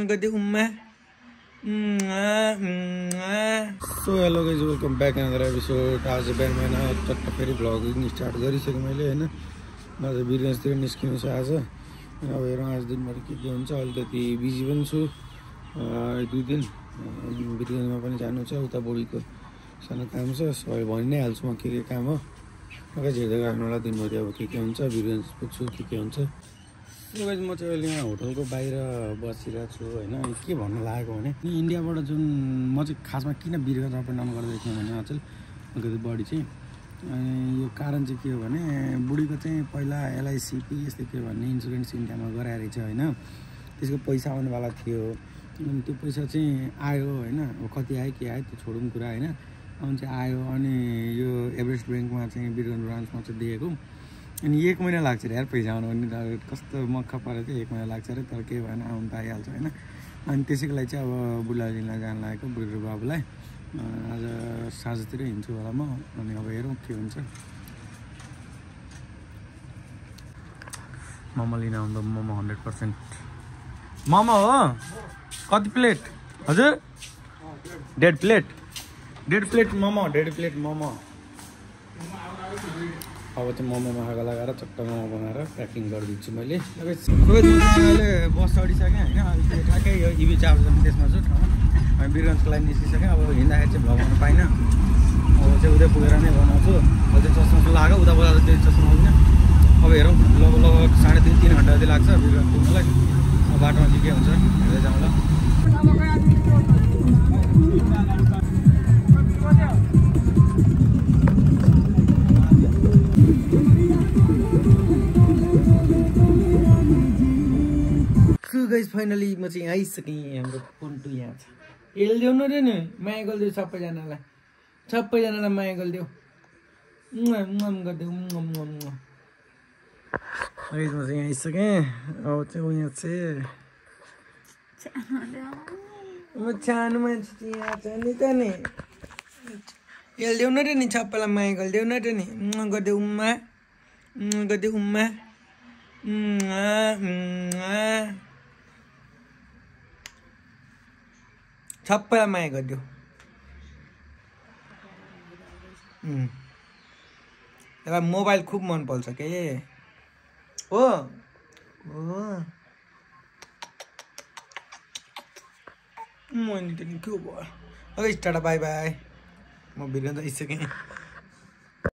गति उम्मा so hello guys welcome back another episode. आज बिहान बिहान चट्ट फेरि भ्लगिङ स्टार्ट गरिसकेँ मैले होइन। आज बिरगन्जतिर निस्किनु छ आज। अब हेरौँ आज दिनभरि के हुन्छ। अलिकति बिजी पनि छु 2 दिन। बिरगन्जमा पनि जानु छ, उता बुढीको सानो काम छ। सबै भनि नै हाल्छु म के काम हो। अगाडि हेर्दै गर्नु होला दिनभरि अब के हुन्छ। बिरगन्ज पुग्छु के हुन्छ। सो गाइज म चाहिँ अहिले यहाँ होटलको बाहिर बसिरहेको छु होइन। के भन्नु लागेको भने इन्डियाबाट जुन म चाहिँ खासमा किन बिरगन्ज अप एन्ड डाउन गर्दै थिएँ भने अचेल अलिकति बढी चाहिँ यो कारण चाहिँ के हो भने बुढीको चाहिँ पहिला एलआइसिपी यस्तै के भन्ने इन्सुरेन्स इन्डियामा गराएर चाहिँ होइन। त्यसको पैसा आउनेवाला थियो। अनि त्यो पैसा चाहिँ आयो होइन। अब कति आयो के आयो त्यो छोडौँ कुरा होइन। अनि चाहिँ आयो अनि यो एभरेस्ट ब्याङ्कमा चाहिँ बिरगन्ज ब्रान्चमा चाहिँ दिएको। अनि 1 महिना लाग्छ अरे यार पैसा आउनु पनि। कस्तो मक्खा परेको थियो 1 महिना लाग्छ अरे। तर केही भएन, आउनु त आइहाल्छ होइन। अनि त्यसैको लागि चाहिँ अब बुढाजीलाई जान लागेको बुढी र बाबुलाई। आज साँझतिर हिँड्छु होला म। अनि अब हेरौँ के हुन्छ। मोमो लिन आउँदा मोमो 100% मोमो हो। कति प्लेट हजुर? 1.5 plate 1.5 plate momo 1.5 plate momo. अब चाहिँ मोमो मखाएको लगाएर चट्ट मोमो बनाएर प्याकिङ गरिदिन्छु मैले। अहिले बस चढिसकेँ होइन। अहिले ठ्याक्कै यो इभी चार्ज पनि त्यसमा छु ठाउँमा। हामी बिरगन्जको लागि निस्किसकेँ। अब हिँड्दाखेरि चाहिँ भ्लग गर्नु पाइनँ। अब चाहिँ उतै पुगेर नै बनाउँछु। अहिले चाहिँ चस्मा लाग्यो उता बोलाएर चाहिँ चस्मा आउँदैन। अब हेरौँ लगभग 3.5-3 घन्टा जति लाग्छ बिरगन्ज पुग्नलाई। अब बाटोमा चाहिँ के हुन्छ हेर्दै जाउँ ल। गाइज फाइनली म चाहिँ आइसकेँ। हाम्रो पन्टु यहाँ छ। यसले ल्याउनु रे नि माया गरिदेऊ सबैजनालाई। सबैजनालाई माया गरिदेऊ। गरिदेऊ गाइज म चाहिँ यहाँ आइसकेँ। अब चाहिँ उयो चाहिँ म सानो मान्छे चाहिँ यहाँ छ नि त नि। यसले ल्याउनु रे नि सबैलाई माया गरिदेऊ न रे नि। गरिदेऊ उम्मा गरिदेऊ उम्मा सबैलाई माया गरिदेऊ। यसलाई मोबाइल खुब मन पर्छ के हो। मैले त नि के भयो। Okay tata bye by. म बिरगन्ज आइसकेँ।